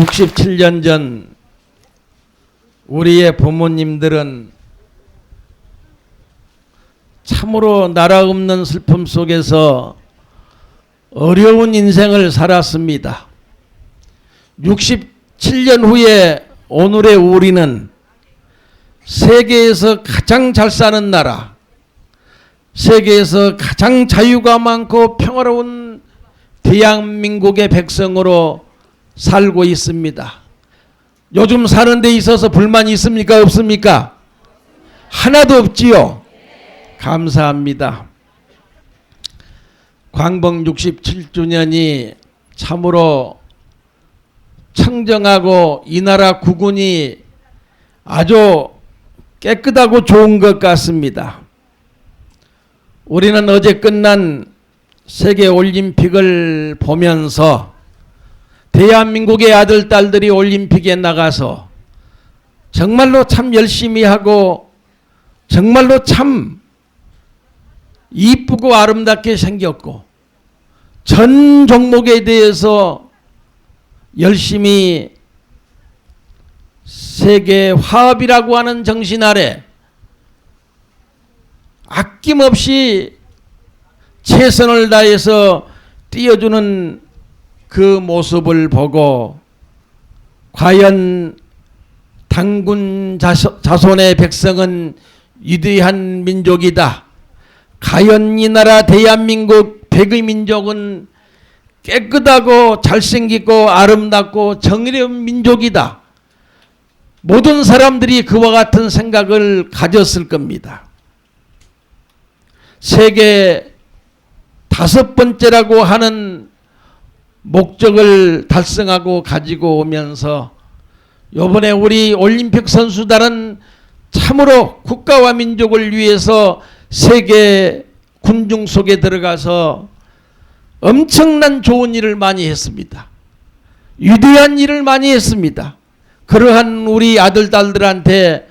(67년) 전 우리의 부모님들은 참으로 나라 없는 슬픔 속에서 어려운 인생을 살았습니다. 67년 후에 오늘의 우리는 세계에서 가장 잘 사는 나라, 세계에서 가장 자유가 많고 평화로운 대한민국의 백성으로 살고 있습니다. 요즘 사는 데 있어서 불만이 있습니까? 없습니까? 하나도 없지요. 감사합니다. 광복 67주년이 참으로 청정하고 이 나라 국운이 아주 깨끗하고 좋은 것 같습니다. 우리는 어제 끝난 세계올림픽을 보면서 대한민국의 아들, 딸들이 올림픽에 나가서 정말로 참 열심히 하고 정말로 참 이쁘고 아름답게 생겼고 전 종목에 대해서 열심히 세계 화합이라고 하는 정신 아래 아낌없이 최선을 다해서 뛰어주는 그 모습을 보고 과연 당군 자손의 백성은 위대한 민족이다. 과연 이 나라 대한민국 백의 민족은 깨끗하고 잘생기고 아름답고 정의로운 민족이다. 모든 사람들이 그와 같은 생각을 가졌을 겁니다. 세계 5번째라고 하는 목적을 달성하고 가지고 오면서 이번에 우리 올림픽 선수단은 참으로 국가와 민족을 위해서 세계 군중 속에 들어가서 엄청난 좋은 일을 많이 했습니다. 위대한 일을 많이 했습니다. 그러한 우리 아들, 딸들한테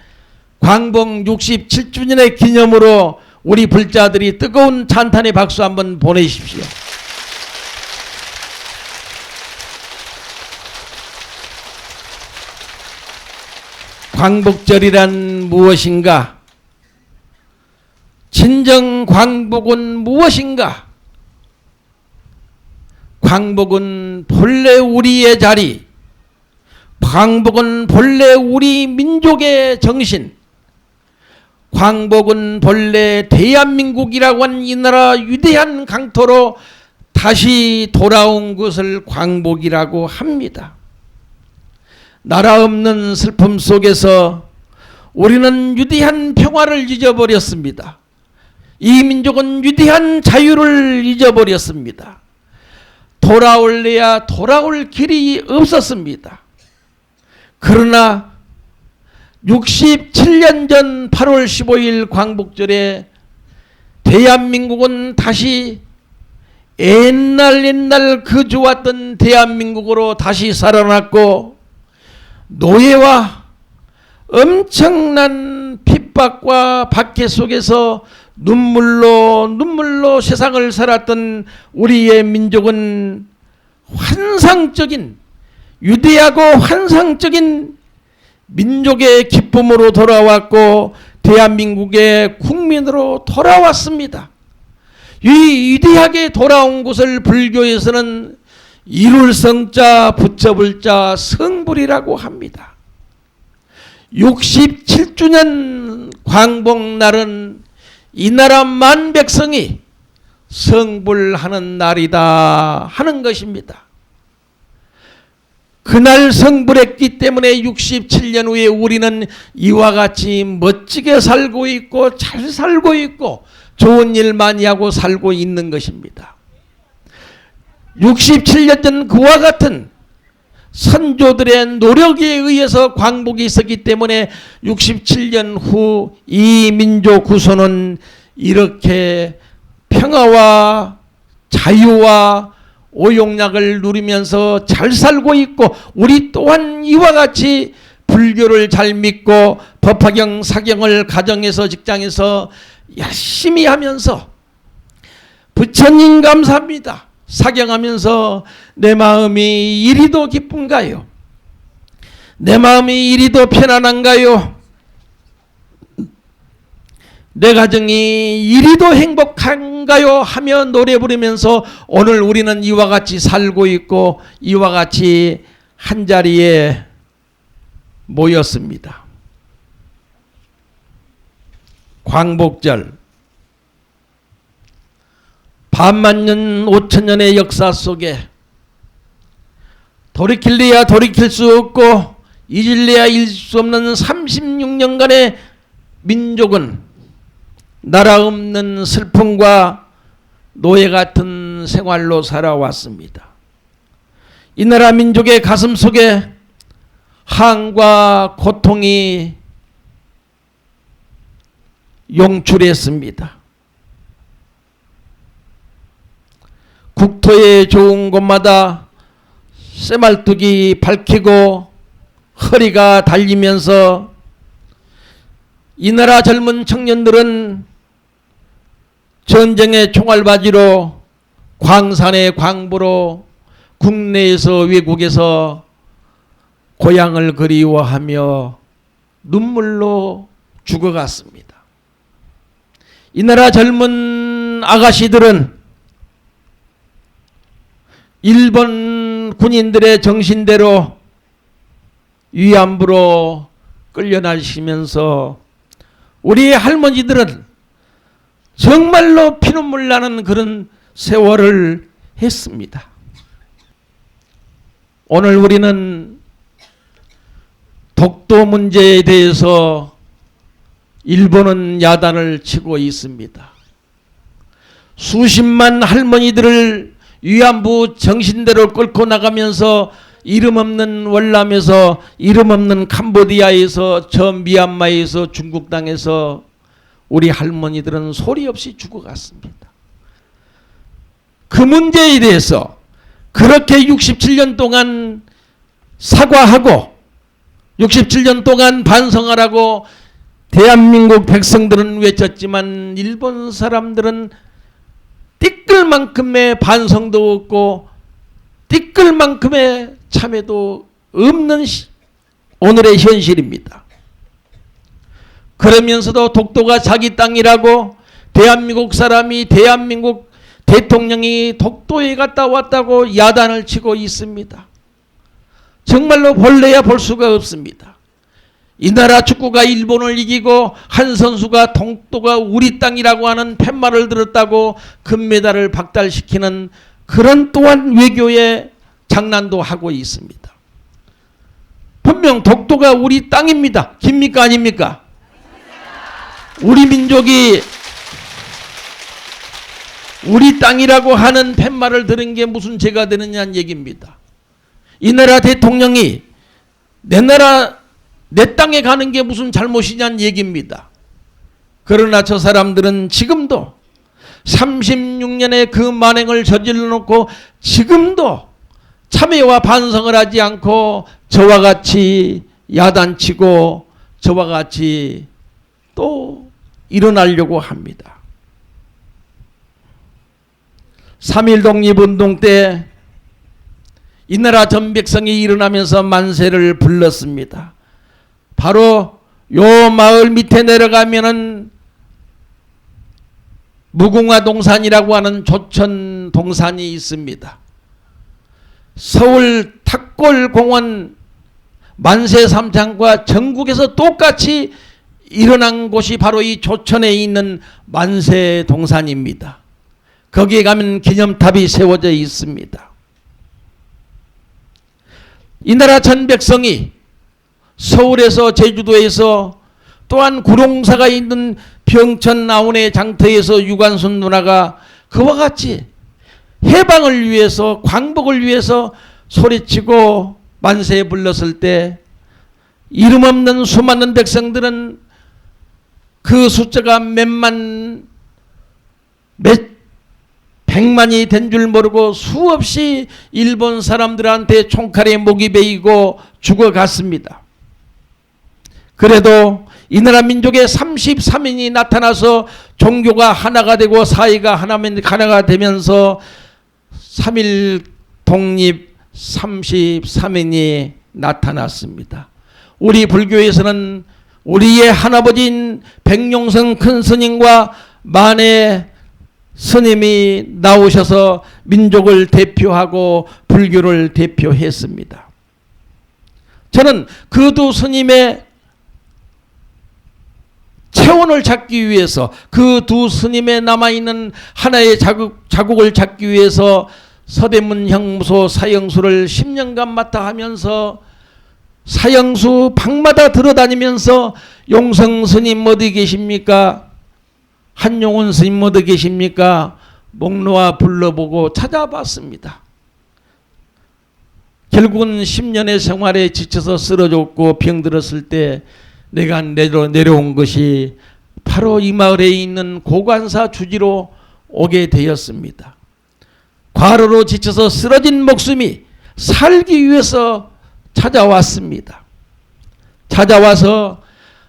광복 67주년의 기념으로 우리 불자들이 뜨거운 찬탄의 박수 한번 보내십시오. 광복절이란 무엇인가? 진정 광복은 무엇인가? 광복은 본래 우리의 자리, 광복은 본래 우리 민족의 정신, 광복은 본래 대한민국이라고 하는 이 나라 위대한 강토로 다시 돌아온 것을 광복이라고 합니다. 나라 없는 슬픔 속에서 우리는 위대한 평화를 잊어버렸습니다. 이 민족은 위대한 자유를 잊어버렸습니다. 돌아올래야 돌아올 길이 없었습니다. 그러나 67년 전 8월 15일 광복절에 대한민국은 다시 옛날 그 좋았던 대한민국으로 다시 살아났고 노예와 엄청난 핍박과 박해 속에서 눈물로 세상을 살았던 우리의 민족은 환상적인 위대하고 환상적인 민족의 기쁨으로 돌아왔고 대한민국의 국민으로 돌아왔습니다. 이 위대하게 돌아온 것을 불교에서는 이룰 성자 붙여볼 자 성불이라고 합니다. 67주년 광복날은 이 나라 만백성이 성불하는 날이다 하는 것입니다. 그날 성불했기 때문에 67년 후에 우리는 이와 같이 멋지게 살고 있고 잘 살고 있고 좋은 일 많이 하고 살고 있는 것입니다. 67년 전 그와 같은 선조들의 노력에 의해서 광복이 있었기 때문에 67년 후 이 민족 후손은 이렇게 평화와 자유와 오용락을 누리면서 잘 살고 있고, 우리 또한 이와 같이 불교를 잘 믿고 법화경 사경을 가정에서 직장에서 열심히 하면서 부처님 감사합니다 사경하면서 내 마음이 이리도 기쁜가요? 내 마음이 이리도 편안한가요? 내 가정이 이리도 행복한가요? 하며 노래 부르면서 오늘 우리는 이와 같이 살고 있고 이와 같이 한자리에 모였습니다. 광복절, 반만년 5천년의 역사 속에 돌이킬래야 돌이킬 수 없고 잊을래야 잊을 수 없는 36년간의 민족은 나라 없는 슬픔과 노예 같은 생활로 살아왔습니다. 이 나라 민족의 가슴 속에 한과 고통이 용출했습니다. 국토에 좋은 곳마다 쇠말뚝이 밝히고 허리가 달리면서 이 나라 젊은 청년들은 전쟁의 총알바지로 광산의 광부로 국내에서 외국에서 고향을 그리워하며 눈물로 죽어갔습니다. 이 나라 젊은 아가씨들은 일본 군인들의 정신대로 위안부로 끌려나시면서 우리 할머니들은 정말로 피눈물 나는 그런 세월을 했습니다. 오늘 우리는 독도 문제에 대해서 일본은 야단을 치고 있습니다. 수십만 할머니들을 위안부 정신대로 끌고 나가면서 이름 없는 월남에서, 이름 없는 캄보디아에서, 저 미얀마에서, 중국 땅에서 우리 할머니들은 소리 없이 죽어갔습니다. 그 문제에 대해서 그렇게 67년 동안 사과하고 67년 동안 반성하라고 대한민국 백성들은 외쳤지만 일본 사람들은 띠끌만큼의 반성도 없고 띠끌만큼의 참회도 없는 오늘의 현실입니다. 그러면서도 독도가 자기 땅이라고 대한민국 사람이, 대한민국 대통령이 독도에 갔다 왔다고 야단을 치고 있습니다. 정말로 볼래야 볼 수가 없습니다. 이 나라 축구가 일본을 이기고 한 선수가 독도가 우리 땅이라고 하는 팻말을 들었다고 금메달을 박탈시키는 그런 또한 외교의 장난도 하고 있습니다. 분명 독도가 우리 땅입니다. 깁니까 아닙니까? 우리 민족이 우리 땅이라고 하는 팻말을 들은 게 무슨 죄가 되느냐는 얘기입니다. 이 나라 대통령이 내 나라 내 땅에 가는 게 무슨 잘못이냐는 얘기입니다. 그러나 저 사람들은 지금도 36년의 그 만행을 저질러 놓고 지금도 참회와 반성을 하지 않고 저와 같이 야단치고 저와 같이 또 일어나려고 합니다. 3.1 독립운동 때 이 나라 전 백성이 일어나면서 만세를 불렀습니다. 바로 요 마을 밑에 내려가면은 무궁화 동산이라고 하는 조천 동산이 있습니다. 서울 탁골공원 만세 삼창과 전국에서 똑같이 일어난 곳이 바로 이 조천에 있는 만세 동산입니다. 거기에 가면 기념탑이 세워져 있습니다. 이 나라 전 백성이 서울에서 제주도에서 또한 구룡사가 있는 병천 나온의 장터에서 유관순 누나가 그와 같이 해방을 위해서 광복을 위해서 소리치고 만세 불렀을 때 이름 없는 수많은 백성들은 그 숫자가 몇 백만이 된 줄 모르고 수없이 일본 사람들한테 총칼에 목이 베이고 죽어갔습니다. 그래도 이 나라 민족의 33인이 나타나서 종교가 하나가 되고 사회가 하나가 되면서 3.1 독립 33인이 나타났습니다. 우리 불교에서는 우리의 할아버지인 백룡성 큰 스님과 만해 스님이 나오셔서 민족을 대표하고 불교를 대표했습니다. 저는 그 두 스님의 체온을 찾기 위해서 그 두 스님의 남아있는 하나의 자국을 찾기 위해서 서대문 형무소 사형수를 10년간 맡아 하면서 사형수 방마다 들어다니면서 용성 스님 어디 계십니까? 한용운 스님 어디 계십니까? 목 놓아 불러보고 찾아봤습니다. 결국은 10년의 생활에 지쳐서 쓰러졌고 병들었을 때 내가 내려온 것이 바로 이 마을에 있는 고관사 주지로 오게 되었습니다. 과로로 지쳐서 쓰러진 목숨이 살기 위해서 찾아왔습니다. 찾아와서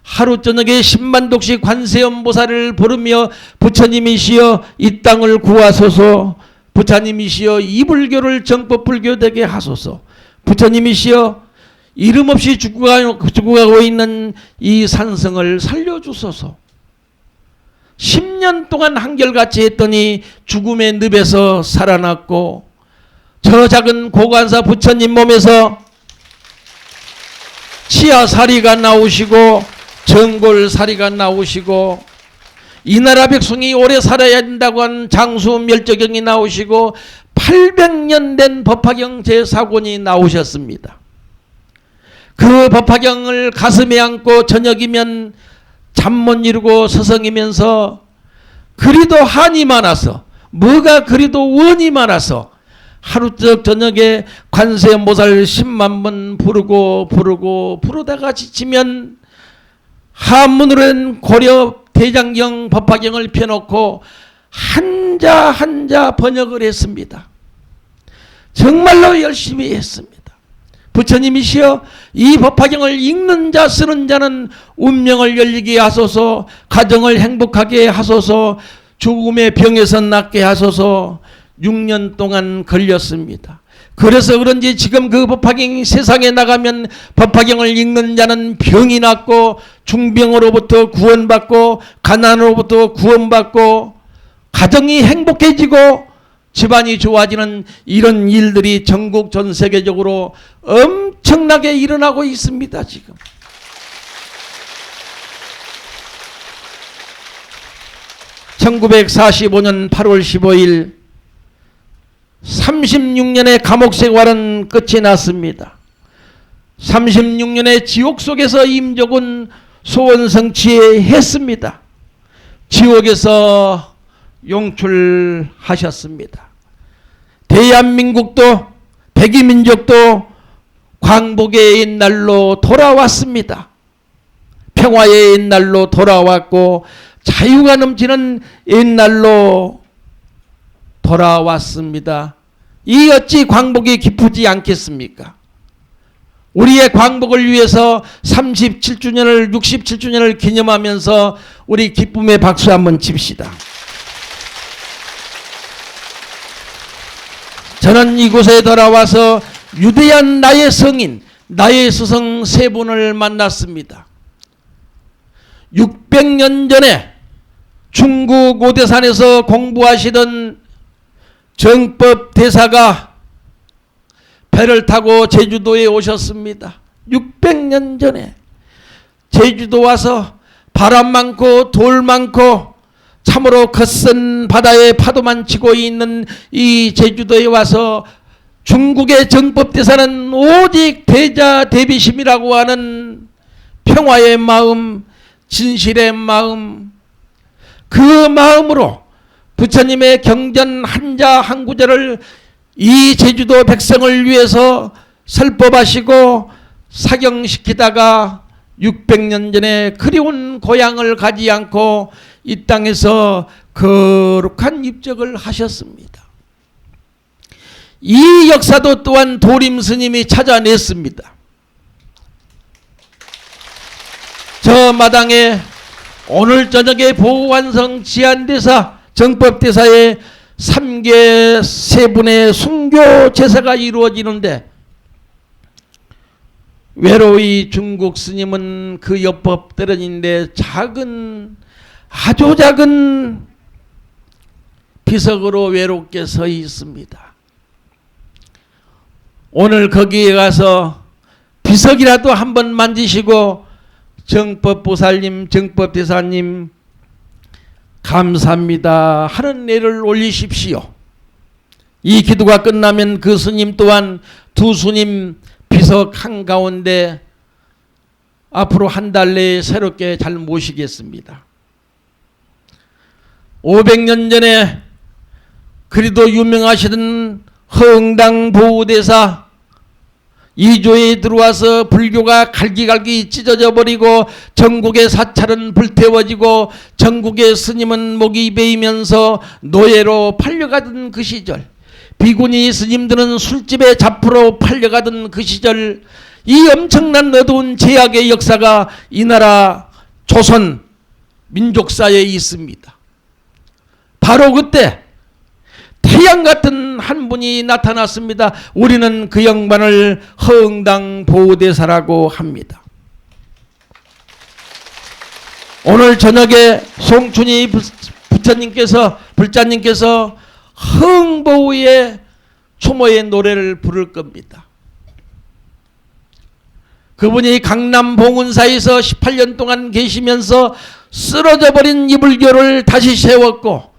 하루 저녁에 10만독씩 관세음보살을 부르며 부처님이시여 이 땅을 구하소서, 부처님이시여 이 불교를 정법불교되게 하소서, 부처님이시여 이름 없이 죽어가고 있는 이 산성을 살려주소서. 10년 동안 한결같이 했더니 죽음의 늪에서 살아났고 저 작은 고관사 부처님 몸에서 치아사리가 나오시고 전골사리가 나오시고 이 나라 백성이 오래 살아야 된다고 한 장수멸저경이 나오시고 800년 된 법화경 제4권이 나오셨습니다. 그 법화경을 가슴에 안고 저녁이면 잠 못 이루고 서성이면서 그리도 한이 많아서 뭐가 그리도 원이 많아서 하루 저녁에 관세음보살 10만 번 부르다가 지치면 한문으로는 고려 대장경 법화경을 펴놓고 한자 한자 번역을 했습니다. 정말로 열심히 했습니다. 부처님이시여 이 법화경을 읽는 자 쓰는 자는 운명을 열리게 하소서, 가정을 행복하게 하소서, 죽음의 병에서 낫게 하소서. 6년 동안 걸렸습니다. 그래서 그런지 지금 그 법화경이 세상에 나가면 법화경을 읽는 자는 병이 낫고 중병으로부터 구원받고 가난으로부터 구원받고 가정이 행복해지고 집안이 좋아지는 이런 일들이 전국 전 세계적으로 엄청나게 일어나고 있습니다. 지금 1945년 8월 15일 36년의 감옥 생활은 끝이 났습니다. 36년의 지옥 속에서 임종은 소원 성취했습니다. 지옥에서 용출하셨습니다. 대한민국도 백이민족도 광복의 옛날로 돌아왔습니다. 평화의 옛날로 돌아왔고 자유가 넘치는 옛날로 돌아왔습니다. 이 어찌 광복이 기쁘지 않겠습니까? 우리의 광복을 위해서 37주년을 67주년을 기념하면서 우리 기쁨의 박수 한번 칩시다. 저는 이곳에 돌아와서 유대한 나의 성인, 나의 스승 세 분을 만났습니다. 600년 전에 중국 오대산에서 공부하시던 정법 대사가 배를 타고 제주도에 오셨습니다. 600년 전에 제주도 와서 바람 많고 돌 많고 참으로 거센 바다에 파도만 치고 있는 이 제주도에 와서 중국의 정법대사는 오직 대자 대비심이라고 하는 평화의 마음, 진실의 마음, 그 마음으로 부처님의 경전 한자 한 구절을 이 제주도 백성을 위해서 설법하시고 사경시키다가 600년 전에 그리운 고향을 가지 않고 이 땅에서 거룩한 입적을 하셨습니다. 이 역사도 또한 도림 스님이 찾아냈습니다. 저 마당에 오늘 저녁에 보완성 지안대사 정법대사의 3개 세 분의 순교 제사가 이루어지는데 외로이 중국 스님은 그 옆법 떨어진데 작은 아주 작은 비석으로 외롭게 서 있습니다. 오늘 거기에 가서 비석이라도 한번 만지시고 정법보살님, 정법대사님 감사합니다 하는 예를 올리십시오. 이 기도가 끝나면 그 스님 또한 두 스님 비석 한가운데 앞으로 한 달 내에 새롭게 잘 모시겠습니다. 500년 전에 그리도 유명하시던 허응당 보우대사 이조에 들어와서 불교가 갈기갈기 찢어져 버리고 전국의 사찰은 불태워지고 전국의 스님은 목이 베이면서 노예로 팔려가던 그 시절, 비구니 스님들은 술집에 잡으러 팔려가던 그 시절, 이 엄청난 어두운 제약의 역사가 이 나라 조선 민족사에 있습니다. 바로 그때 태양 같은 한 분이 나타났습니다. 우리는 그 양반을 허응당 보우대사라고 합니다. 오늘 저녁에 송춘희 불자님께서 허응보우의 추모의 노래를 부를 겁니다. 그분이 강남 봉은사에서 18년 동안 계시면서 쓰러져 버린 이불교를 다시 세웠고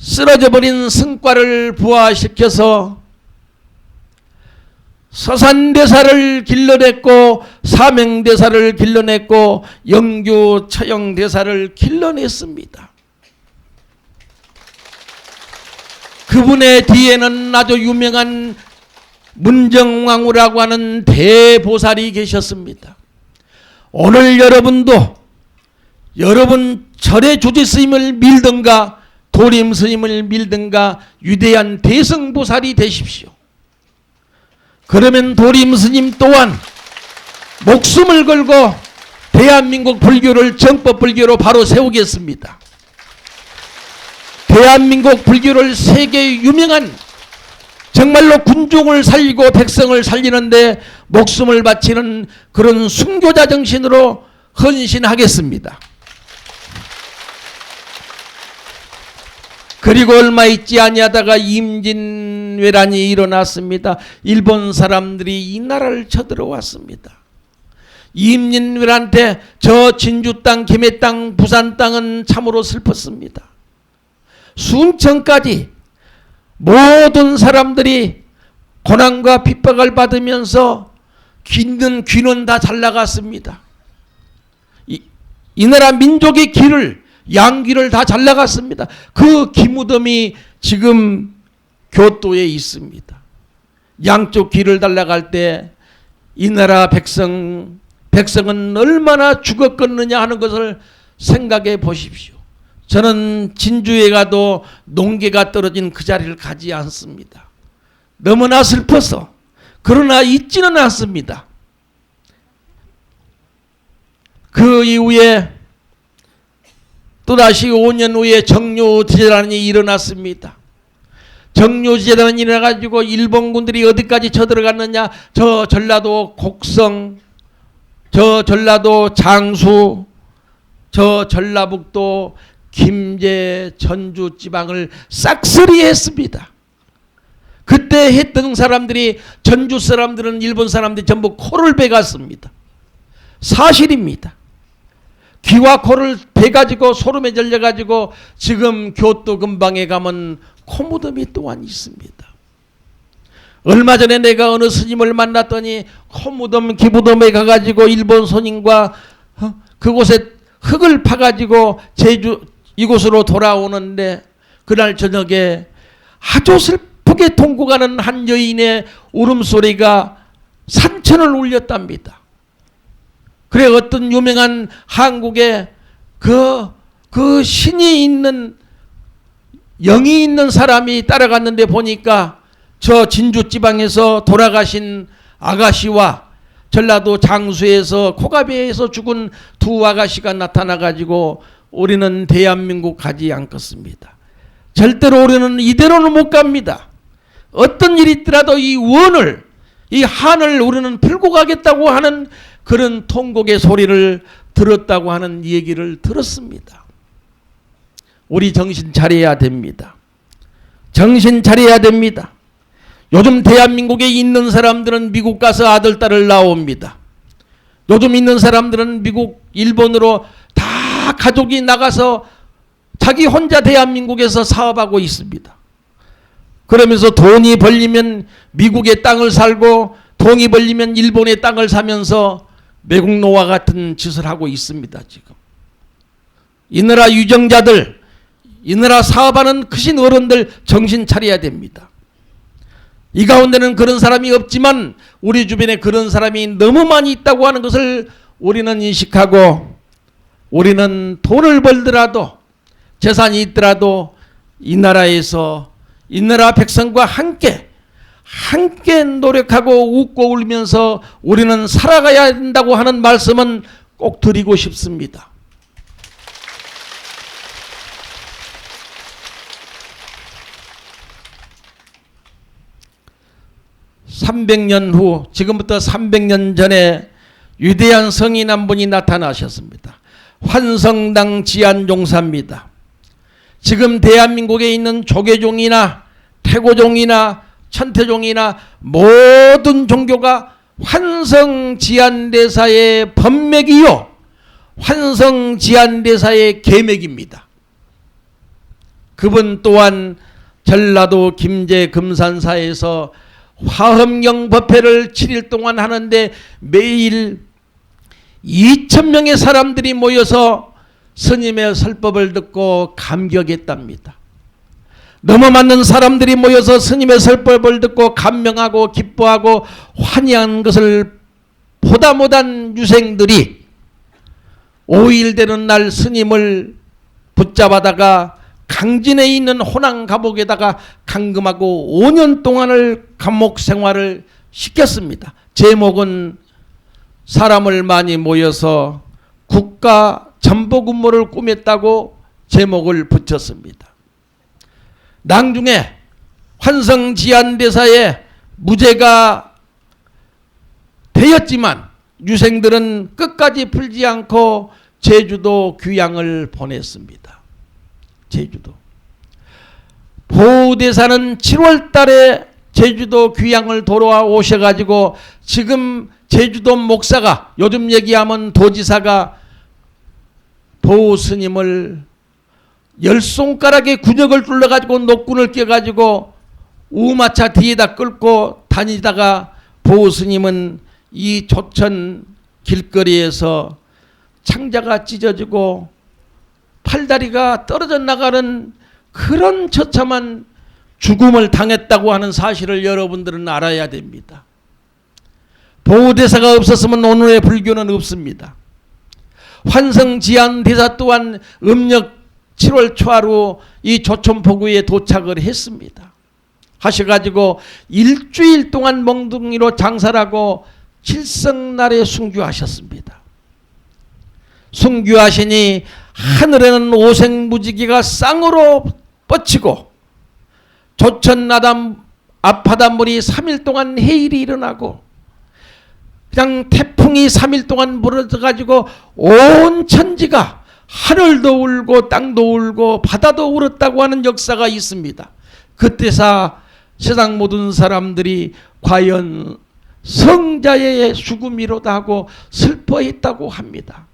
쓰러져 버린 성과를 부활시켜서 서산대사를 길러냈고 사명대사를 길러냈고 영규 처형대사를 길러냈습니다. 그분의 뒤에는 아주 유명한 문정왕후라고 하는 대보살이 계셨습니다. 오늘 여러분도 여러분 절의 주지스님을 밀든가 도림 스님을 밀든가 위대한 대승보살이 되십시오. 그러면 도림 스님 또한 목숨을 걸고 대한민국 불교를 정법 불교로 바로 세우겠습니다. 대한민국 불교를 세계 유명한 정말로 군중을 살리고 백성을 살리는데 목숨을 바치는 그런 순교자 정신으로 헌신하겠습니다. 그리고 얼마 있지 아니하다가 임진왜란이 일어났습니다. 일본 사람들이 이 나라를 쳐들어왔습니다. 임진왜란 때 저 진주 땅, 김해 땅, 부산 땅은 참으로 슬펐습니다. 순천까지 모든 사람들이 고난과 핍박을 받으면서 귀는 다 잘나갔습니다. 이 나라 민족의 귀를 양귀를 다 잘나갔습니다. 그 기무덤이 지금 교토에 있습니다. 양쪽 귀를 달라갈 때 이 나라 백성은 얼마나 죽었겠느냐 하는 것을 생각해 보십시오. 저는 진주에 가도 농계가 떨어진 그 자리를 가지 않습니다. 너무나 슬퍼서. 그러나 잊지는 않습니다. 그 이후에 또다시 5년 후에 정묘제단이 일어났습니다. 정묘제단이 일어나가지고 일본군들이 어디까지 쳐들어갔느냐. 저 전라도 곡성, 저 전라도 장수, 저 전라북도 김제, 전주 지방을 싹쓸이 했습니다. 그때 했던 사람들이 전주 사람들은 일본 사람들이 전부 코를 베갔습니다. 사실입니다. 귀와 코를 베가지고 소름에 절려가지고 지금 교토 근방에 가면 코무덤이 또한 있습니다. 얼마 전에 내가 어느 스님을 만났더니 코무덤 기부덤에 가가지고 일본 손님과 그곳에 흙을 파가지고 제주 이곳으로 돌아오는데 그날 저녁에 아주 슬프게 통곡하는 한 여인의 울음소리가 산천을 울렸답니다. 그래 어떤 유명한 한국의 그 신이 있는 영이 있는 사람이 따라갔는데 보니까 저 진주지방에서 돌아가신 아가씨와 전라도 장수에서 코가베에서 죽은 두 아가씨가 나타나가지고 우리는 대한민국 가지 않겠습니다. 절대로 우리는 이대로는 못 갑니다. 어떤 일이 있더라도 이 원을, 이 한을 우리는 풀고 가겠다고 하는 그런 통곡의 소리를 들었다고 하는 얘기를 들었습니다. 우리 정신 차려야 됩니다. 정신 차려야 됩니다. 요즘 대한민국에 있는 사람들은 미국 가서 아들, 딸을 낳아옵니다. 요즘 있는 사람들은 미국, 일본으로 다 가족이 나가서 자기 혼자 대한민국에서 사업하고 있습니다. 그러면서 돈이 벌리면 미국의 땅을 살고 돈이 벌리면 일본의 땅을 사면서 매국노와 같은 짓을 하고 있습니다. 지금 이 나라 유정자들, 이 나라 사업하는 크신 어른들 정신 차려야 됩니다. 이 가운데는 그런 사람이 없지만 우리 주변에 그런 사람이 너무 많이 있다고 하는 것을 우리는 인식하고, 우리는 돈을 벌더라도 재산이 있더라도 이 나라에서 이 나라 백성과 함께 노력하고 웃고 울면서 우리는 살아가야 된다고 하는 말씀은 꼭 드리고 싶습니다. (300년) 후, 지금부터 300년 전에 위대한 성인 한 분이 나타나셨습니다. 환성당 지안종사입니다. 지금 대한민국에 있는 조계종이나 태고종이나 천태종이나 모든 종교가 환성지안대사의 법맥이요 환성지안대사의 계맥입니다. 그분 또한 전라도 김제 금산사에서 화엄경 법회를 7일 동안 하는데 매일 2,000명의 사람들이 모여서 스님의 설법을 듣고 감격했답니다. 너무 많은 사람들이 모여서 스님의 설법을 듣고 감명하고 기뻐하고 환희한 것을 보다 못한 유생들이 5일 되는 날 스님을 붙잡아다가 강진에 있는 호남 감옥에다가 감금하고 5년 동안을 감옥 생활을 시켰습니다. 제목은 사람을 많이 모여서 국가 전복 음모를 꾸몄다고 제목을 붙였습니다. 나중에 환성지안대사에 무죄가 되었지만 유생들은 끝까지 풀지 않고 제주도 귀향을 보냈습니다. 제주도. 보우대사는 7월 달에 제주도 귀향을 돌아와 오셔가지고 지금 제주도 목사가, 요즘 얘기하면 도지사가 보우 스님을 10손가락에 군역을 뚫려가지고 녹군을 껴가지고 우마차 뒤에다 끌고 다니다가 보우 스님은 이 조천 길거리에서 창자가 찢어지고 팔다리가 떨어져 나가는 그런 처참한 죽음을 당했다고 하는 사실을 여러분들은 알아야 됩니다. 보우대사가 없었으면 오늘의 불교는 없습니다. 환성지안대사 또한 음력 7월 초하루 이 조천포구에 도착을 했습니다. 하셔가지고 일주일 동안 멍둥이로 장사를 하고 칠성날에 순교하셨습니다. 순교하시니 하늘에는 오색무지개가 쌍으로 뻗치고 조천나담 앞바닷물이 3일 동안 해일이 일어나고 그냥 태풍이 3일 동안 불어가지고 온 천지가 하늘도 울고 땅도 울고 바다도 울었다고 하는 역사가 있습니다. 그때서 세상 모든 사람들이 과연 성자의 죽음이로다 하고 슬퍼했다고 합니다.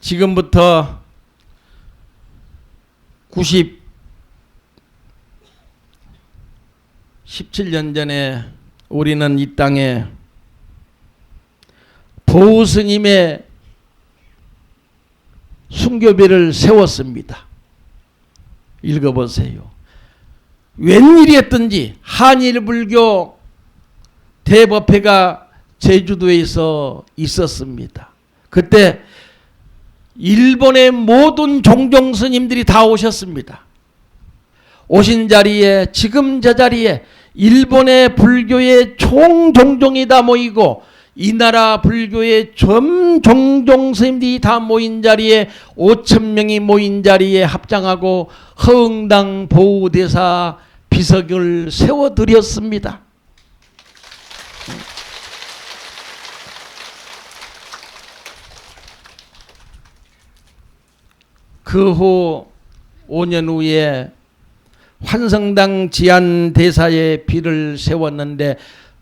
지금부터 17년 전에 우리는 이 땅에 보스님의 순교비를 세웠습니다. 읽어보세요. 웬일이었든지 한일불교 대법회가 제주도에서 있었습니다. 그때 일본의 모든 종종 스님들이 다 오셨습니다. 오신 자리에, 지금 저 자리에 일본의 불교의 총종종이 다 모이고 이 나라 불교의 전 종종 스님들이 다 모인 자리에 5,000명이 모인 자리에 합장하고 허응당 보우대사 비석을 세워드렸습니다. 그 후 5년 후에 환성당 지안대사의 비를 세웠는데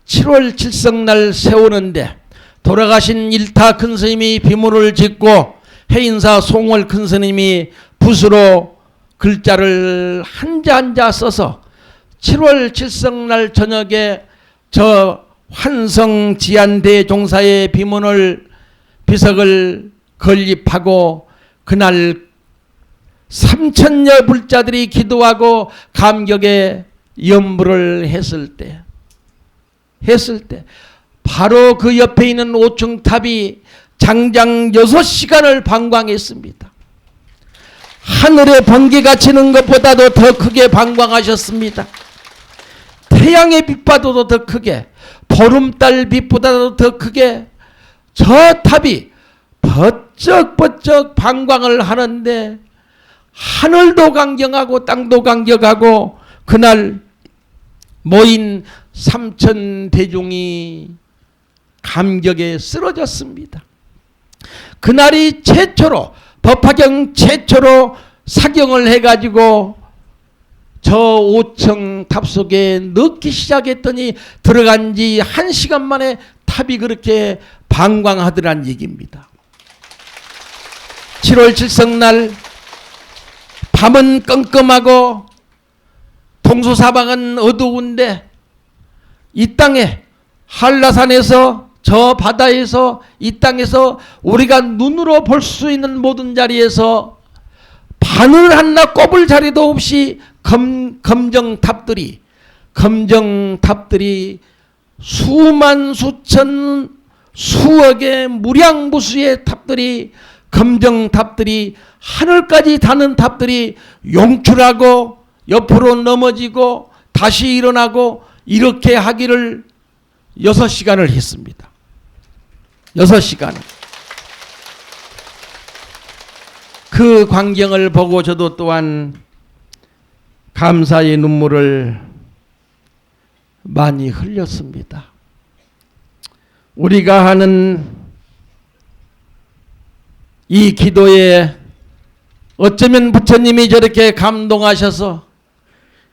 7월 칠성날 세우는데 돌아가신 일타 큰스님이 비문을 짓고 해인사 송월 큰스님이 붓으로 글자를 한자 한자 써서 7월 칠성날 저녁에 저 환성 지안대 종사의 비석을 건립하고 그날 3,000여 불자들이 기도하고 감격의 연부를 했을 때 바로 그 옆에 있는 5층 탑이 장장 6시간을 방광했습니다. 하늘에 번개가 치는 것보다도 더 크게 방광하셨습니다. 태양의 빛보다도 더 크게, 보름달 빛보다도 더 크게 저 탑이 버쩍버쩍 방광을 하는데 하늘도 강경하고 땅도 강경하고 그날 모인 3,000 대중이 감격에 쓰러졌습니다. 그날이 최초로 법화경 최초로 사경을 해가지고 저 5층 탑 속에 넣기 시작했더니 들어간 지 1시간 만에 탑이 그렇게 방광하더란 얘기입니다. 7월 칠성날 밤은 껌껌하고 동서사방은 어두운데 이 땅에 한라산에서 저 바다에서 이 땅에서 우리가 눈으로 볼 수 있는 모든 자리에서 바늘 하나 꼽을 자리도 없이 검정탑들이 수만 수천 수억의 무량무수의 탑들이 검정탑들이 하늘까지 닿는 탑들이 용출하고 옆으로 넘어지고 다시 일어나고 이렇게 하기를 6시간을 했습니다. 6시간. 그 광경을 보고 저도 또한 감사의 눈물을 많이 흘렸습니다. 우리가 하는 이 기도에 어쩌면 부처님이 저렇게 감동하셔서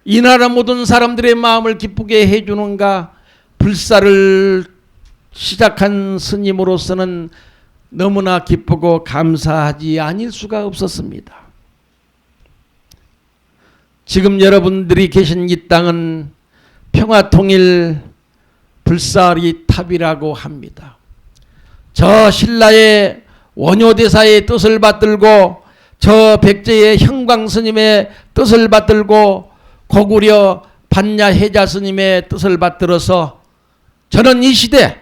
이 나라 모든 사람들의 마음을 기쁘게 해주는가. 불사를 시작한 스님으로서는 너무나 기쁘고 감사하지 아닐 수가 없었습니다. 지금 여러분들이 계신 이 땅은 평화통일 불사리 탑이라고 합니다. 저 신라의 원효대사의 뜻을 받들고 저 백제의 형광스님의 뜻을 받들고 고구려 반야해자스님의 뜻을 받들어서 저는 이 시대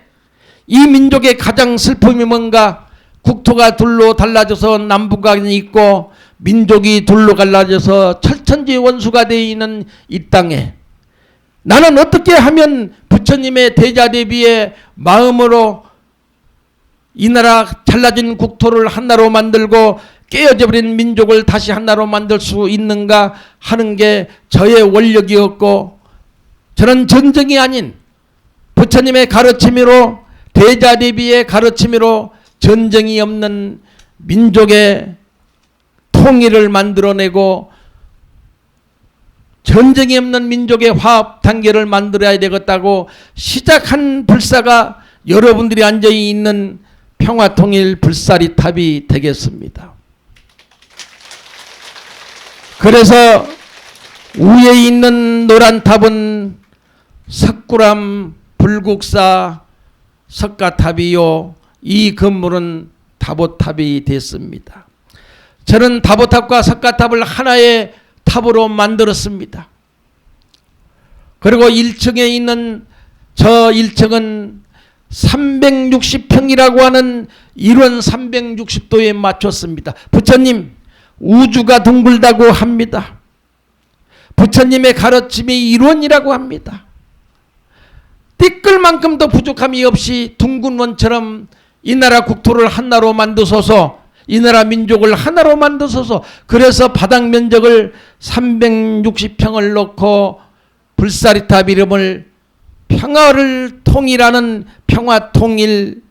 이 민족의 가장 슬픔이 뭔가 국토가 둘로 달라져서 남북한이 있고 민족이 둘로 갈라져서 철천지 원수가 되어 있는 이 땅에 나는 어떻게 하면 부처님의 대자대비의 마음으로 이 나라 잘라진 국토를 하나로 만들고 깨어져 버린 민족을 다시 하나로 만들 수 있는가 하는 게 저의 원력이었고 저는 전쟁이 아닌 부처님의 가르침으로 대자대비의 가르침으로 전쟁이 없는 민족의 통일을 만들어내고 전쟁이 없는 민족의 화합 단계를 만들어야 되겠다고 시작한 불사가 여러분들이 앉아있는 평화통일 불사리 탑이 되겠습니다. 그래서 위에 있는 노란 탑은 석굴암 불국사 석가탑이요. 이 건물은 다보탑이 됐습니다. 저는 다보탑과 석가탑을 하나의 탑으로 만들었습니다. 그리고 1층에 있는 저 1층은 360평이라고 하는 일원 360도에 맞췄습니다. 부처님, 우주가 둥글다고 합니다. 부처님의 가르침이 일원이라고 합니다. 띠끌만큼도 부족함이 없이 둥근 원처럼 이 나라 국토를 하나로 만드소서, 이 나라 민족을 하나로 만드소서. 그래서 바닥 면적을 360평을 놓고 불사리탑 이름을 평화를 통일하는 평화통일,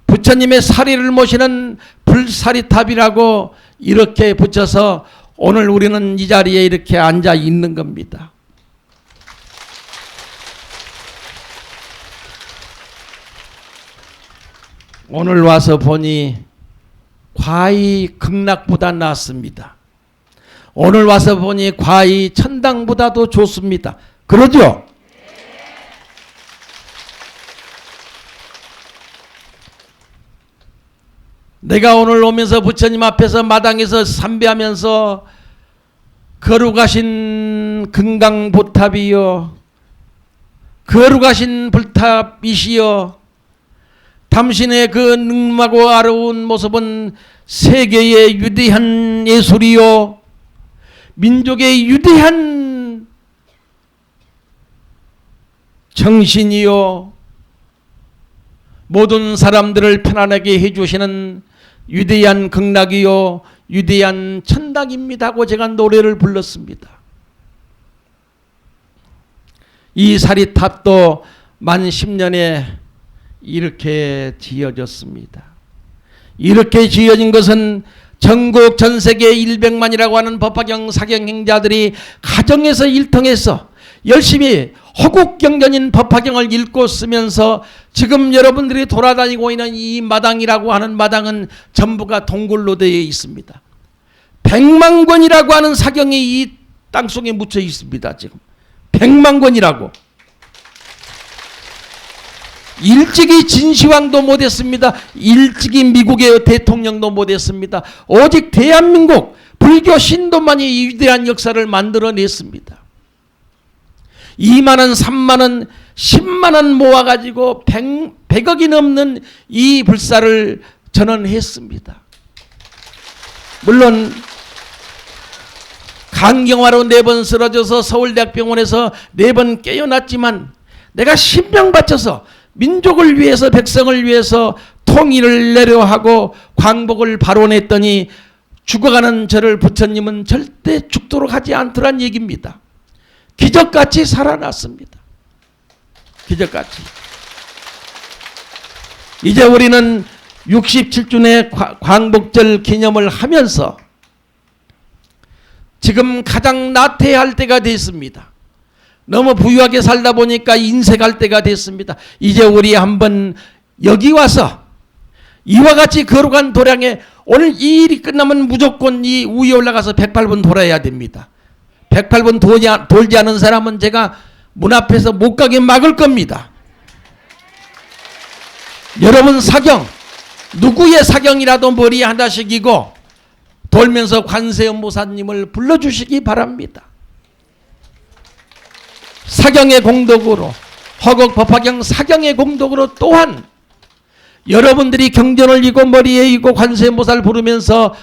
부처님의 사리를 모시는 불사리탑이라고 이렇게 붙여서 오늘 우리는 이 자리에 이렇게 앉아 있는 겁니다. 오늘 와서 보니 과히 극락보다 낫습니다. 오늘 와서 보니 과히 천당보다도 좋습니다. 그러죠? 내가 오늘 오면서 부처님 앞에서 마당에서 삼배하면서 거룩하신 금강보탑이여, 거룩하신 불탑이시여, 당신의 그 능하고 아름다운 모습은 세계의 위대한 예술이요, 민족의 위대한 정신이요, 모든 사람들을 편안하게 해주시는 위대한 극락이요, 위대한 천당입니다 하고 제가 노래를 불렀습니다. 이 사리탑도 만 10년에 이렇게 지어졌습니다. 이렇게 지어진 것은 전국 전 세계 100만이라고 하는 법화경 사경행자들이 가정에서 일통해서 열심히 허국경전인 법화경을 읽고 쓰면서 지금 여러분들이 돌아다니고 있는 이 마당이라고 하는 마당은 전부가 동굴로 되어 있습니다. 100만 권이라고 하는 사경이 이 땅속에 묻혀 있습니다. 지금 100만 권이라고. 일찍이 진시황도 못했습니다. 일찍이 미국의 대통령도 못했습니다. 오직 대한민국 불교 신도만이 이 위대한 역사를 만들어냈습니다. 2만원, 3만원, 10만원 모아가지고 100억이 넘는 이 불사를 전원했습니다. 물론 간경화로 4번 쓰러져서 서울대학병원에서 4번 깨어났지만 내가 신명 바쳐서 민족을 위해서, 백성을 위해서 통일을 내려하고 광복을 발언했더니 죽어가는 저를 부처님은 절대 죽도록 하지 않더란 얘기입니다. 기적같이 살아났습니다. 기적같이. 이제 우리는 67주년의 광복절 기념을 하면서 지금 가장 나태할 때가 됐습니다. 너무 부유하게 살다 보니까 인색할 때가 됐습니다. 이제 우리 한번 여기 와서 이와 같이 거룩한 도량에 오늘 이 일이 끝나면 무조건 이 위에 올라가서 108번 돌아야 됩니다. 108번 돌지 않은 사람은 제가 문 앞에서 못 가게 막을 겁니다. 여러분 사경, 누구의 사경이라도 머리에 하나씩 이고 돌면서 관세음보살님을 불러주시기 바랍니다. 사경의 공덕으로, 허곡 법화경 사경의 공덕으로 또한 여러분들이 경전을 이고 머리에 이고 관세음보살 부르면서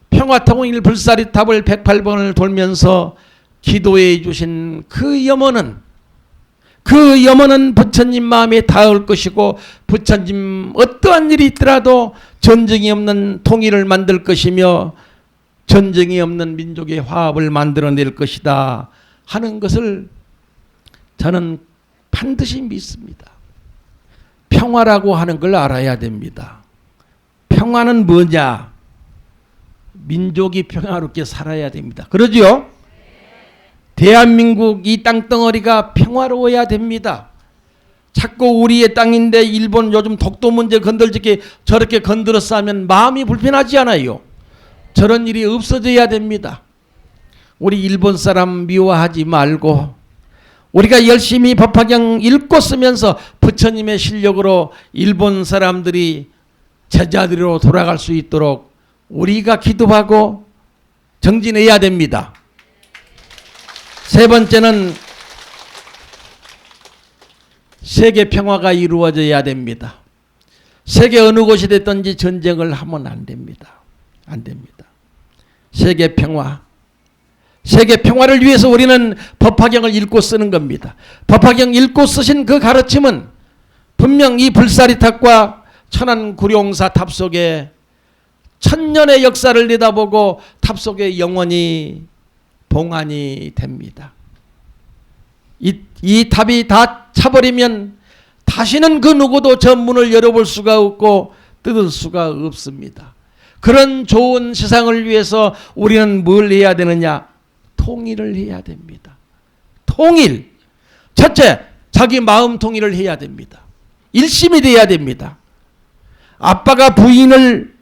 평화통일 불사리탑을 108번을 돌면서 기도해 주신 그 염원은 부처님 마음에 닿을 것이고 부처님 어떠한 일이 있더라도 전쟁이 없는 통일을 만들 것이며 전쟁이 없는 민족의 화합을 만들어낼 것이다 하는 것을 저는 반드시 믿습니다. 평화라고 하는 걸 알아야 됩니다. 평화는 뭐냐? 민족이 평화롭게 살아야 됩니다. 그러죠? 대한민국 이 땅덩어리가 평화로워야 됩니다. 자꾸 우리의 땅인데 일본 요즘 독도 문제 건들지게 저렇게 건드렸어 하면 마음이 불편하지 않아요? 저런 일이 없어져야 됩니다. 우리 일본 사람 미워하지 말고 우리가 열심히 법화경 읽고 쓰면서 부처님의 실력으로 일본 사람들이 제자리로 돌아갈 수 있도록 우리가 기도하고 정진해야 됩니다. 세 번째는 세계 평화가 이루어져야 됩니다. 세계 어느 곳이 됐든지 전쟁을 하면 안 됩니다. 안 됩니다. 세계 평화. 세계 평화를 위해서 우리는 법화경을 읽고 쓰는 겁니다. 법화경 읽고 쓰신 그 가르침은 분명 이 불사리탑과 천안구룡사 탑 속에 천년의 역사를 내다보고 탑 속에 영원히 봉안이 됩니다. 이 탑이 다 차버리면 다시는 그 누구도 저 문을 열어볼 수가 없고 뜯을 수가 없습니다. 그런 좋은 세상을 위해서 우리는 뭘 해야 되느냐? 통일을 해야 됩니다. 통일. 첫째, 자기 마음 통일을 해야 됩니다. 일심이 돼야 됩니다. 아빠가 부인을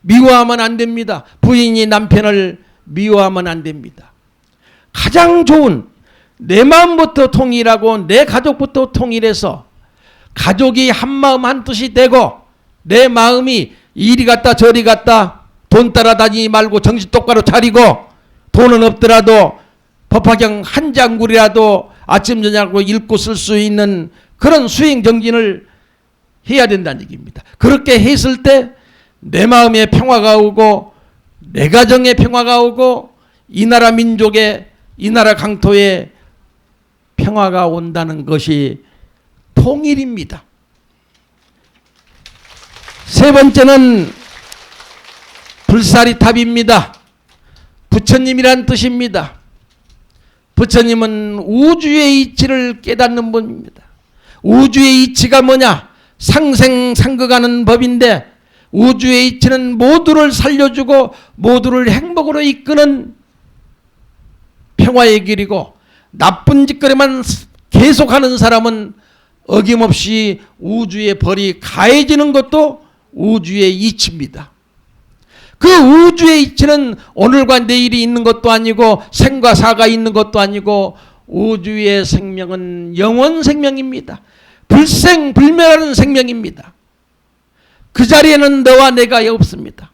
미워하면 안 됩니다. 부인이 남편을 미워하면 안 됩니다. 가장 좋은 내 마음부터 통일하고 내 가족부터 통일해서 가족이 한마음 한뜻이 되고 내 마음이 이리 갔다 저리 갔다 돈 따라다니지 말고 정신 똑바로 차리고 돈은 없더라도 법화경 한 장구리라도 아침 저녁으로 읽고 쓸 수 있는 그런 수행 정진을 해야 된다는 얘기입니다. 그렇게 했을 때 내 마음에 평화가 오고 내 가정에 평화가 오고 이 나라 민족의 이 나라 강토에 평화가 온다는 것이 통일입니다. 세 번째는 불사리탑입니다. 부처님이란 뜻입니다. 부처님은 우주의 이치를 깨닫는 분입니다. 우주의 이치가 뭐냐? 상생상극하는 법인데 우주의 이치는 모두를 살려주고 모두를 행복으로 이끄는 평화의 길이고 나쁜 짓거리만 계속하는 사람은 어김없이 우주의 벌이 가해지는 것도 우주의 이치입니다. 그 우주의 이치는 오늘과 내일이 있는 것도 아니고 생과 사가 있는 것도 아니고 우주의 생명은 영원 생명입니다. 불생불멸하는 생명입니다. 그 자리에는 너와 내가 없습니다.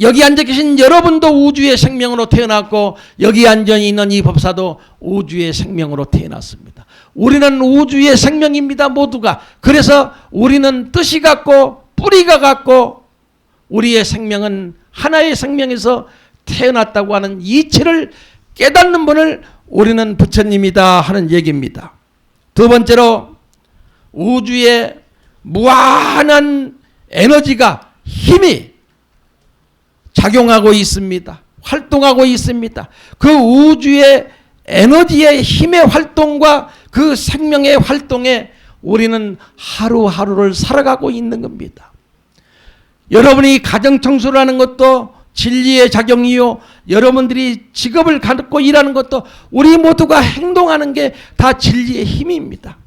여기 앉아 계신 여러분도 우주의 생명으로 태어났고 여기 앉아 있는 이 법사도 우주의 생명으로 태어났습니다. 우리는 우주의 생명입니다. 모두가. 그래서 우리는 뜻이 같고 뿌리가 같고 우리의 생명은 하나의 생명에서 태어났다고 하는 이치를 깨닫는 분을 우리는 부처님이다 하는 얘기입니다. 두 번째로 우주의 무한한 에너지가 힘이 작용하고 있습니다. 활동하고 있습니다. 그 우주의 에너지의 힘의 활동과 그 생명의 활동에 우리는 하루하루를 살아가고 있는 겁니다. 여러분이 가정청소를 하는 것도 진리의 작용이요. 여러분들이 직업을 갖고 일하는 것도 우리 모두가 행동하는 게 다 진리의 힘입니다.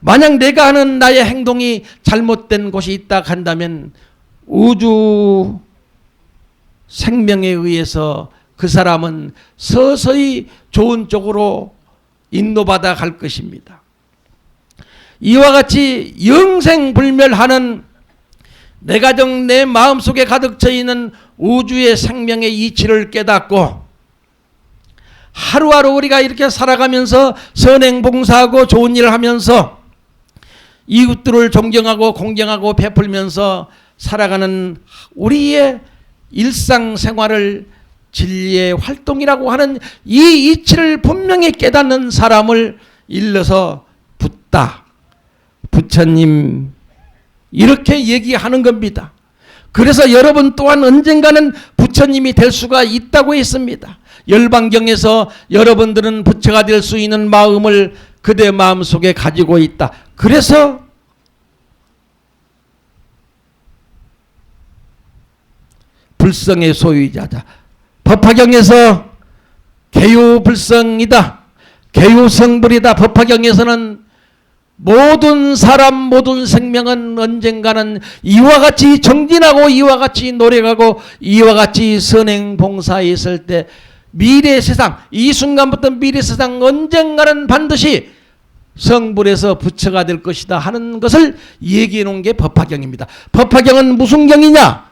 만약 내가 하는 나의 행동이 잘못된 곳이 있다 한다면 우주 생명에 의해서 그 사람은 서서히 좋은 쪽으로 인도받아 갈 것입니다. 이와 같이 영생불멸하는 내 가정 내 마음속에 가득 차 있는 우주의 생명의 이치를 깨닫고 하루하루 우리가 이렇게 살아가면서 선행봉사하고 좋은 일을 하면서 이웃들을 존경하고 공경하고 베풀면서 살아가는 우리의 일상생활을 진리의 활동이라고 하는 이 이치를 분명히 깨닫는 사람을 일러서 붓다. 부처님 이렇게 얘기하는 겁니다. 그래서 여러분 또한 언젠가는 부처님이 될 수가 있다고 했습니다. 열반경에서 여러분들은 부처가 될 수 있는 마음을 그대 마음속에 가지고 있다. 그래서 불성의 소유자자. 법화경에서 개유불성이다. 개유성불이다. 법화경에서는 모든 사람 모든 생명은 언젠가는 이와 같이 정진하고 이와 같이 노력하고 이와 같이 선행봉사했을 때 미래 세상, 이 순간부터 미래 세상 언젠가는 반드시 성불에서 부처가 될 것이다 하는 것을 얘기해 놓은 게 법화경입니다. 법화경은 무슨 경이냐?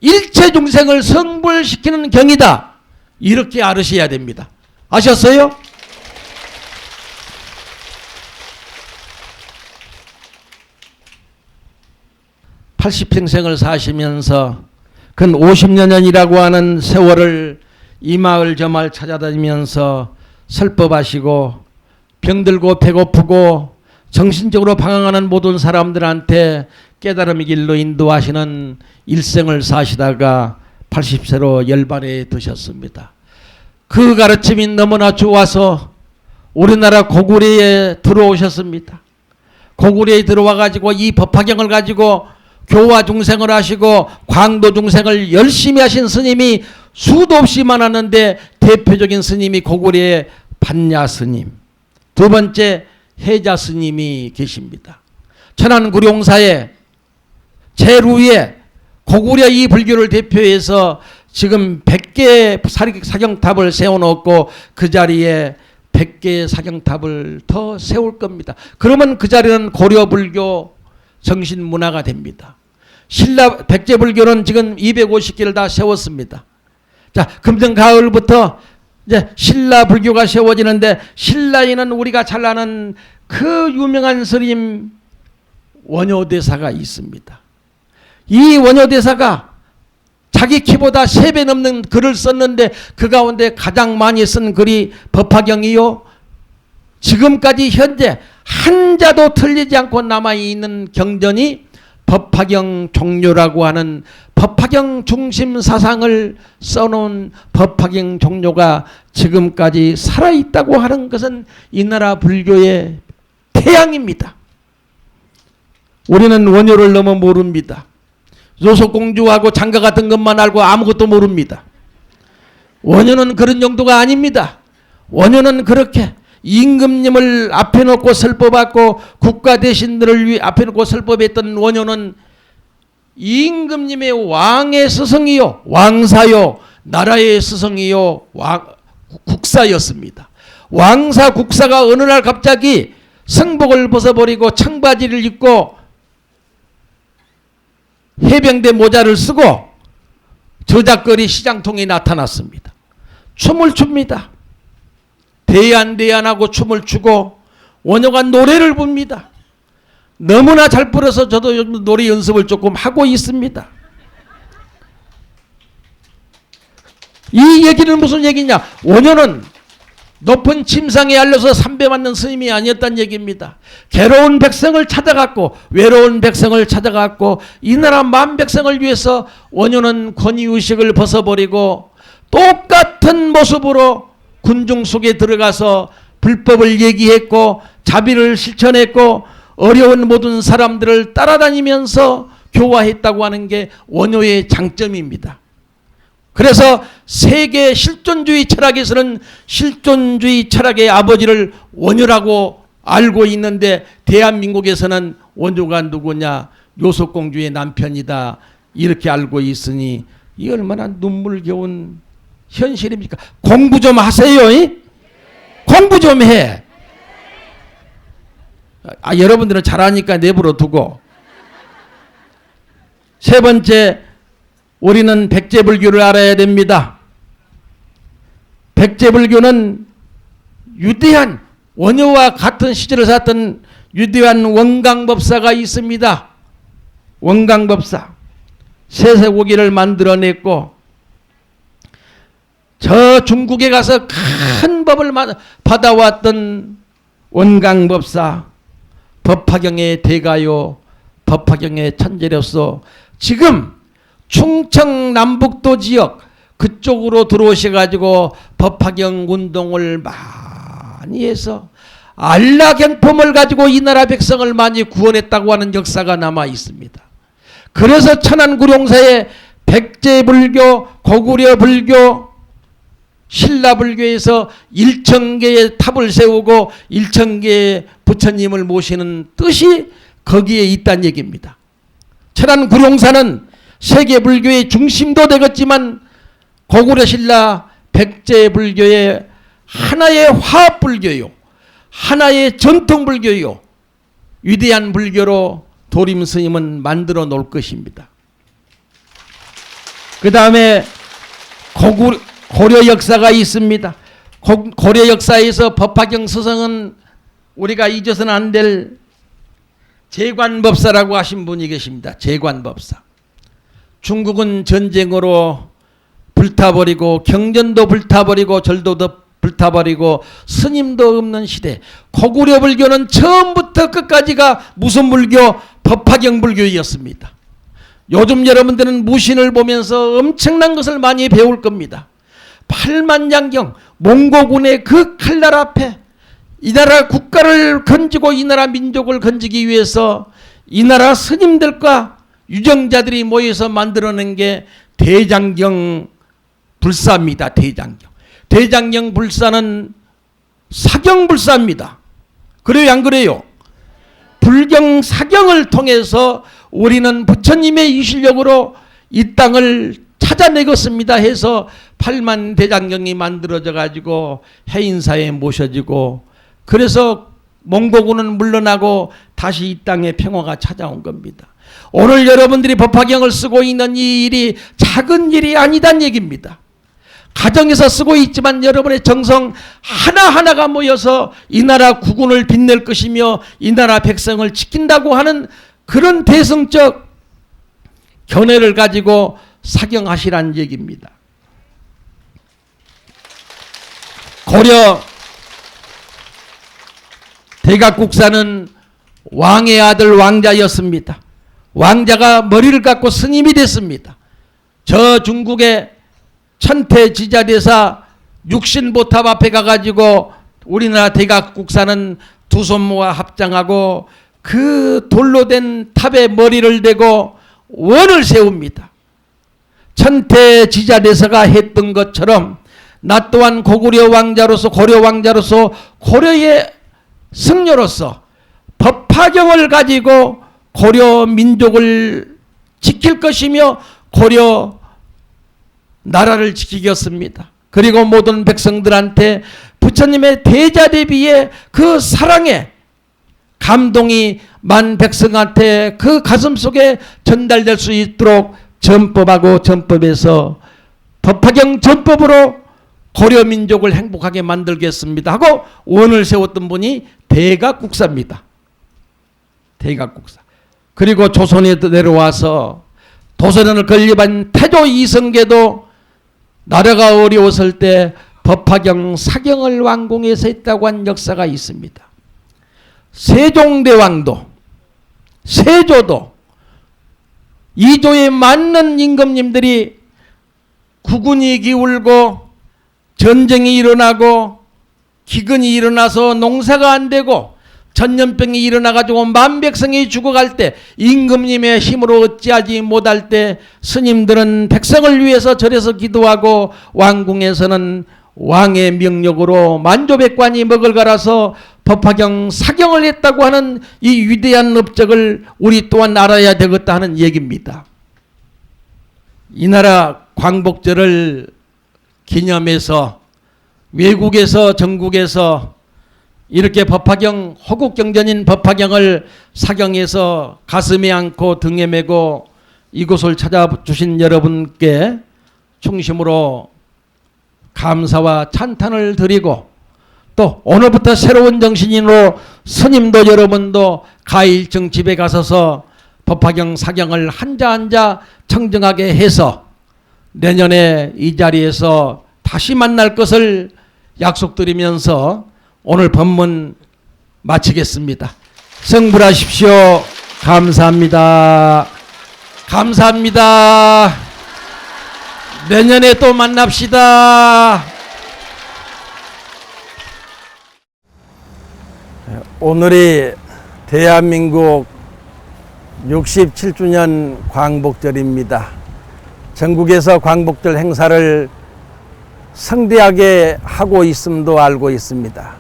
일체 중생을 성불시키는 경이다. 이렇게 알으셔야 됩니다. 아셨어요? (80평생을) 사시면서 근 50년이라고 하는 세월을 이 마을 저 마을 찾아다니면서 설법하시고 병들고 배고프고 정신적으로 방황하는 모든 사람들한테 깨달음의 길로 인도하시는 일생을 사시다가 80세로 열반에 드셨습니다. 그 가르침이 너무나 좋아서 우리나라 고구려에 들어오셨습니다. 고구려에 들어와 가지고 이 법화경을 가지고 교화 중생을 하시고 광도 중생을 열심히 하신 스님이 수도 없이 많았는데 대표적인 스님이 고구려의 반야 스님, 두 번째 해자 스님이 계십니다. 천안구룡사에 제루에 고구려 이 불교를 대표해서 지금 100개의 사경탑을 세워놓고 그 자리에 100개의 사경탑을 더 세울 겁니다. 그러면 그 자리는 고려불교 정신문화가 됩니다. 신라 백제불교는 지금 250개를 다 세웠습니다. 자, 금년 가을부터 이제 신라 불교가 세워지는데, 신라에는 우리가 잘 아는 그 유명한 스님 원효대사가 있습니다. 이 원효대사가 자기 키보다 3배 넘는 글을 썼는데 그 가운데 가장 많이 쓴 글이 법화경이요. 지금까지 현재 한자도 틀리지 않고 남아있는 경전이 법화경 종료라고 하는 법화경 중심 사상을 써놓은 법화경 종료가 지금까지 살아있다고 하는 것은 이 나라 불교의 태양입니다. 우리는 원효를 너무 모릅니다. 요속공주하고 장가 같은 것만 알고 아무것도 모릅니다. 원효는 그런 정도가 아닙니다. 원효는 그렇게 임금님을 앞에 놓고 설법하고 국가 대신들을 앞에 놓고 설법했던 원효는 임금님의 왕의 스승이요, 왕사요, 나라의 스승이요, 국사였습니다. 왕사 국사가 어느 날 갑자기 성복을 벗어버리고 청바지를 입고 해병대 모자를 쓰고 저작거리 시장통에 나타났습니다. 춤을 춥니다. 대안하고 춤을 추고 원효가 노래를 부릅니다. 너무나 잘 불어서 저도 요즘 노래 연습을 조금 하고 있습니다. 이 얘기는 무슨 얘기냐? 원효는 높은 침상에 알려서 삼배 맞는 스님이 아니었다는 얘기입니다. 괴로운 백성을 찾아갔고 외로운 백성을 찾아갔고 이 나라 만 백성을 위해서 원효는 권위의식을 벗어버리고 똑같은 모습으로 군중 속에 들어가서 불법을 얘기했고 자비를 실천했고 어려운 모든 사람들을 따라다니면서 교화했다고 하는 게 원효의 장점입니다. 그래서 세계 실존주의 철학에서는 실존주의 철학의 아버지를 원효라고 알고 있는데 대한민국에서는 원효가 누구냐? 요속공주의 남편이다. 이렇게 알고 있으니 이 얼마나 눈물겨운 현실입니까? 공부 좀 하세요. 공부 좀 해. 여러분들은 잘하니까 내버려 두고. 세 번째, 우리는 백제불교를 알아야 됩니다. 백제불교는 유대한 원효와 같은 시절을 살았던 유대한 원광법사가 있습니다. 원광법사. 쇠쇠고기를 만들어냈고 저 중국에 가서 큰 법을 받아왔던 원광법사, 법화경의 대가요, 법화경의 천재로서 지금 충청 남북도 지역 그쪽으로 들어오셔가지고 법화경 운동을 많이 해서 안락연품을 가지고 이 나라 백성을 많이 구원했다고 하는 역사가 남아 있습니다. 그래서 천안구룡사에 백제불교, 고구려불교, 신라불교에서 1000개의 탑을 세우고 1000개의 부처님을 모시는 뜻이 거기에 있다는 얘기입니다. 천안구룡사는 세계불교의 중심도 되겠지만 고구려 신라 백제불교의 하나의 화합불교요, 하나의 전통불교요, 위대한 불교로 도림스님은 만들어 놓을 것입니다. 그 다음에 고려 역사가 있습니다. 고려 역사에서 법화경 스승은 우리가 잊어서는 안 될 제관법사라고 하신 분이 계십니다. 제관법사. 중국은 전쟁으로 불타버리고 경전도 불타버리고 절도도 불타버리고 스님도 없는 시대, 고구려 불교는 처음부터 끝까지가 무슨 불교? 법화경 불교였습니다. 요즘 여러분들은 무신을 보면서 엄청난 것을 많이 배울 겁니다. 팔만장경, 몽고군의 그 칼날 앞에 이 나라 국가를 건지고 이 나라 민족을 건지기 위해서 이 나라 스님들과 유정자들이 모여서 만들어낸 게 대장경 불사입니다. 대장경 불사는 사경 불사입니다. 그래요, 안 그래요? 불경 사경을 통해서 우리는 부처님의 이 실력으로 이 땅을 찾아내겠습니다 해서 8만 대장경이 만들어져 가지고 해인사에 모셔지고, 그래서 몽고군은 물러나고 다시 이 땅에 평화가 찾아온 겁니다. 오늘 여러분들이 법화경을 쓰고 있는 이 일이 작은 일이 아니란 얘기입니다. 가정에서 쓰고 있지만 여러분의 정성 하나하나가 모여서 이 나라 국운을 빛낼 것이며 이 나라 백성을 지킨다고 하는 그런 대승적 견해를 가지고 사경하시란 얘기입니다. 고려 대각국사는 왕의 아들 왕자였습니다. 왕자가 머리를 깎고 스님이 됐습니다. 저 중국의 천태지자대사 육신보탑 앞에 가가지고 우리나라 대각국사는 두 손 모아 합장하고 그 돌로 된 탑에 머리를 대고 원을 세웁니다. 천태지자대사가 했던 것처럼 나 또한 고구려 왕자로서, 고려 왕자로서, 고려의 승려로서 법화경을 가지고 고려 민족을 지킬 것이며 고려 나라를 지키겠습니다. 그리고 모든 백성들한테 부처님의 대자대비의 그 사랑의 감동이 만 백성한테 그 가슴 속에 전달될 수 있도록 전법하고 전법에서 법화경 전법으로 고려 민족을 행복하게 만들겠습니다 하고 원을 세웠던 분이 대각국사입니다. 대각국사. 그리고 조선에 내려와서 도선을 건립한 태조 이성계도 나라가 어려웠을 때 법화경 사경을 완공해서 했다고 한 역사가 있습니다. 세종대왕도, 세조도 이조에 맞는 임금님들이 국운이 기울고 전쟁이 일어나고 기근이 일어나서 농사가 안 되고 전염병이 일어나가지고 만백성이 죽어갈 때 임금님의 힘으로 어찌하지 못할 때 스님들은 백성을 위해서 절에서 기도하고 왕궁에서는 왕의 명령으로 만조백관이 먹을 갈아서 법화경 사경을 했다고 하는 이 위대한 업적을 우리 또한 알아야 되겠다 하는 얘기입니다. 이 나라 광복절을 기념해서 외국에서 전국에서 이렇게 법화경, 호국경전인 법화경을 사경해서 가슴에 안고 등에 메고 이곳을 찾아주신 여러분께 충심으로 감사와 찬탄을 드리고, 또 오늘부터 새로운 정신인으로 스님도 여러분도 가일정 집에 가서서 법화경 사경을 한자 한자 청정하게 해서 내년에 이 자리에서 다시 만날 것을 약속드리면서 오늘 법문 마치겠습니다. 성불하십시오. 감사합니다. 감사합니다. 내년에 또 만납시다. 오늘이 대한민국 67주년 광복절입니다. 전국에서 광복절 행사를 성대하게 하고 있음도 알고 있습니다.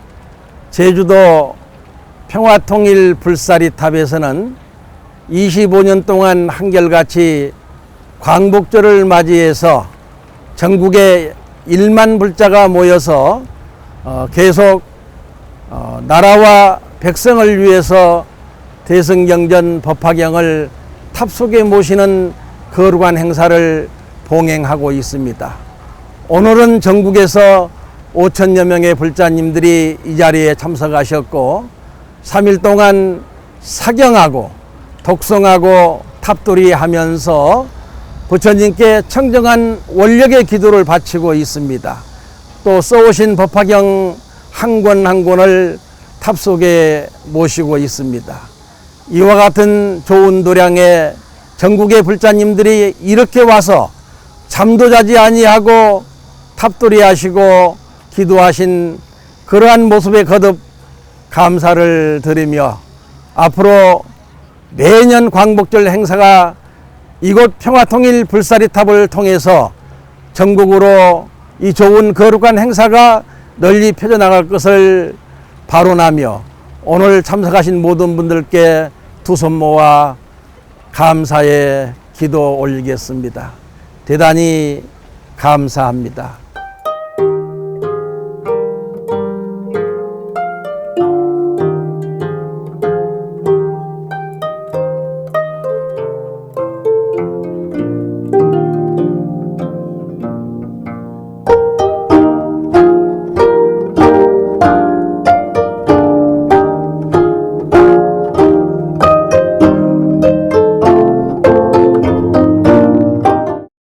제주도 평화통일 불사리탑에서는 25년 동안 한결같이 광복절을 맞이해서 전국의 1만 불자가 모여서 계속 나라와 백성을 위해서 대승경전 법화경을 탑속에 모시는 거룩한 행사를 봉행하고 있습니다. 오늘은 전국에서 5천여 명의 불자님들이 이 자리에 참석하셨고 3일 동안 사경하고 독송하고 탑돌이 하면서 부처님께 청정한 원력의 기도를 바치고 있습니다. 또 써오신 법화경 한 권 한 권을 탑속에 모시고 있습니다. 이와 같은 좋은 도량에 전국의 불자님들이 이렇게 와서 잠도 자지 아니하고 탑돌이 하시고 기도하신 그러한 모습에 거듭 감사를 드리며 앞으로 매년 광복절 행사가 이곳 평화통일 불사리탑을 통해서 전국으로 이 좋은 거룩한 행사가 널리 펴져나갈 것을 발언하며 오늘 참석하신 모든 분들께 두 손 모아 감사의 기도 올리겠습니다. 대단히 감사합니다.